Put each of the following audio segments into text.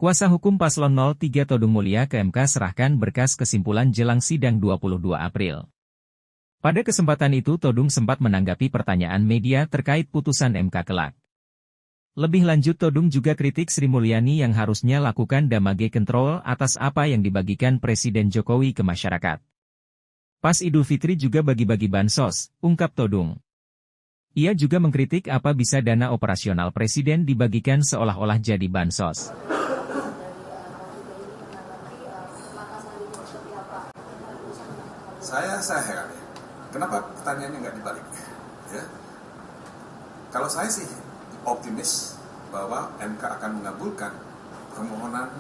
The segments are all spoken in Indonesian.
Kuasa hukum Paslon 03 Todung Mulya ke MK serahkan berkas kesimpulan jelang sidang 22 April. Pada kesempatan itu Todung sempat menanggapi pertanyaan media terkait putusan MK kelak. Lebih lanjut Todung juga kritik Sri Mulyani yang harusnya lakukan damage control atas apa yang dibagikan Presiden Jokowi ke masyarakat. Pas Idul Fitri juga bagi-bagi bansos, ungkap Todung. Ia juga mengkritik apa bisa dana operasional Presiden dibagikan seolah-olah jadi bansos. Saya heran ya, kenapa pertanyaannya nggak dibalik? Ya. Kalau saya sih optimis bahwa MK akan mengabulkan permohonan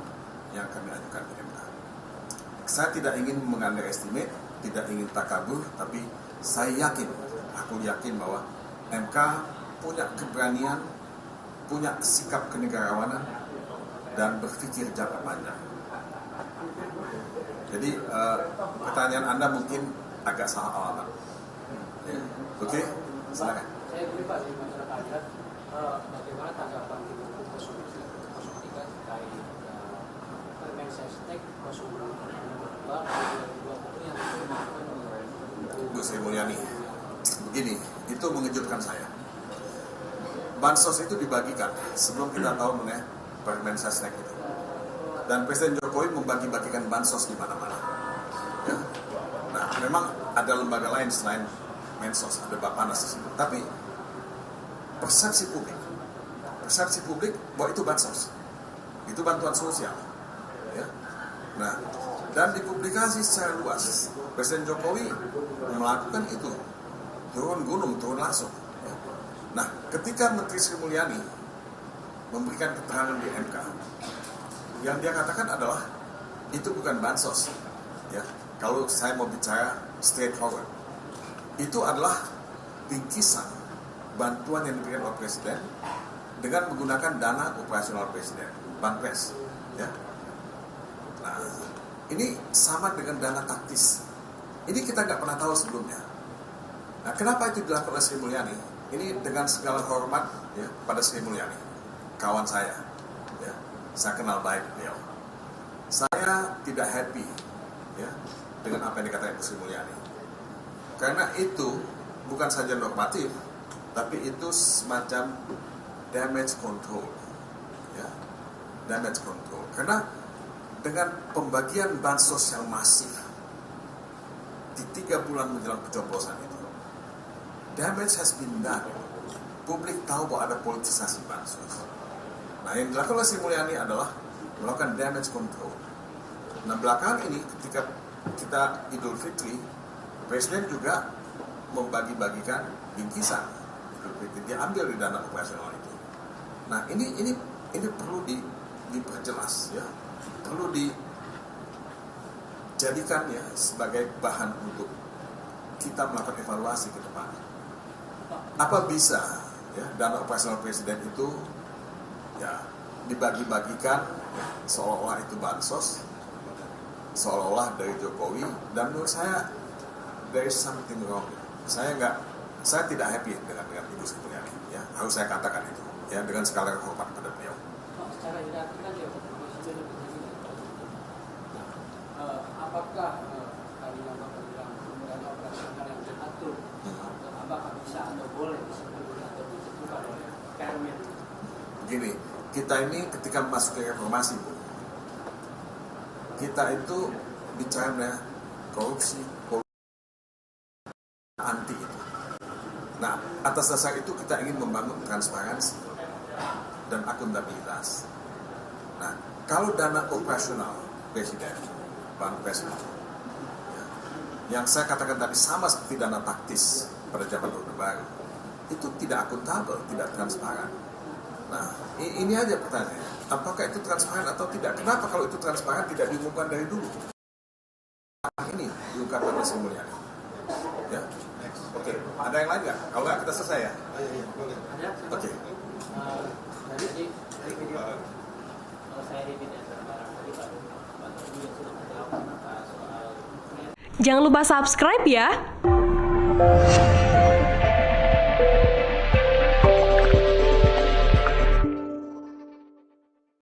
yang kami ajukan ke MK. Saya tidak ingin mengunderestimate, tidak ingin takabur, tapi aku yakin bahwa MK punya keberanian, punya sikap kenegarawanan, dan berpikir jangka panjang. Jadi pertanyaan Anda mungkin agak salah alamat. Ya. Oke, silakan. Saya beri Pak di masyarakat adat, bagaimana tanggapan Ibu 03 terkait Permensesnek 02 yang Bu Sri Mulyani, begini, itu mengejutkan saya. Bansos itu dibagikan sebelum kita tahu mengenai Permensesnek itu. Dan Presiden Jokowi membagi-bagikan bansos di mana-mana. Ya. Nah, memang ada lembaga lain selain Mensos, ada Bappenas di situ. Tapi persepsi publik bahwa itu bansos, itu bantuan sosial. Ya. Nah, dan dipublikasi secara luas. Presiden Jokowi melakukan itu, turun gunung, turun langsung. Ya. Nah, ketika Menteri Sri Mulyani memberikan keterangan di MK, yang dia katakan adalah itu bukan bansos, ya. Kalau saya mau bicara straightforward, itu adalah bingkisan bantuan yang diberikan oleh Presiden dengan menggunakan dana operasional Presiden, Banpres, ya. Nah, ini sama dengan dana taktis. Ini kita nggak pernah tahu sebelumnya. Nah, kenapa itu dilakukan oleh Sri Mulyani? Ini dengan segala hormat ya pada Sri Mulyani, kawan saya. Ya. Saya kenal baik beliau. Saya tidak happy ya dengan apa yang dikatakan Sri Mulyani. Karena itu bukan saja normatif, tapi itu semacam damage control. Ya. Damage control. Karena dengan pembagian bansos yang masif di 3 bulan menjelang pencoblosan itu, damage has been done. Publik tahu bahwa ada politisasi bansos. Nah, yang dilakukan oleh Sri Mulyani adalah melakukan damage control. Nah, belakangan ini ketika kita Idul Fitri, Presiden juga membagi-bagikan bingkisan Idul Fitri, dia ambil di dana operasional itu. Nah, ini perlu diperjelas ya, perlu dijadikan ya sebagai bahan untuk kita melakukan evaluasi ke depan. Apa bisa ya dana operasional Presiden itu ya dibagi-bagigikan ya, seolah-olah itu bansos, seolah-olah dari Jokowi, dan menurut saya there is something wrong. Saya tidak happy dengan Ibu Sri Mulyani, ya harus saya katakan itu, ya dengan segala hormat pada beliau. Secara hierarki kan dia apakah tadi yang Bapak bilang dana operasional yang diatur, apakah bisa atau boleh disebut atau ditentukan oleh Permen? Begini, kita ini ketika masuk ke reformasi, Bu, kita itu bicara korupsi anti itu. Nah, atas dasar itu kita ingin membangun transparansi dan akuntabilitas. Nah, kalau dana operasional Presiden, Banpres itu, ya, yang saya katakan tadi sama seperti dana taktis pada zaman Orde Baru, itu tidak akuntabel, tidak transparan. Nah, ini aja pertanyaannya. Apakah itu transparan atau tidak? Kenapa kalau itu transparan tidak diumumkan dari dulu? Ini diungkapkan oleh Sri Mulyani. Ya. Oke, ada yang lain nggak? Kalau nggak kita selesai ya? Oke. Tadi video kalau saya repeat barang tadi Pak Tadi yang sudah menjawab soal Jangan lupa subscribe ya.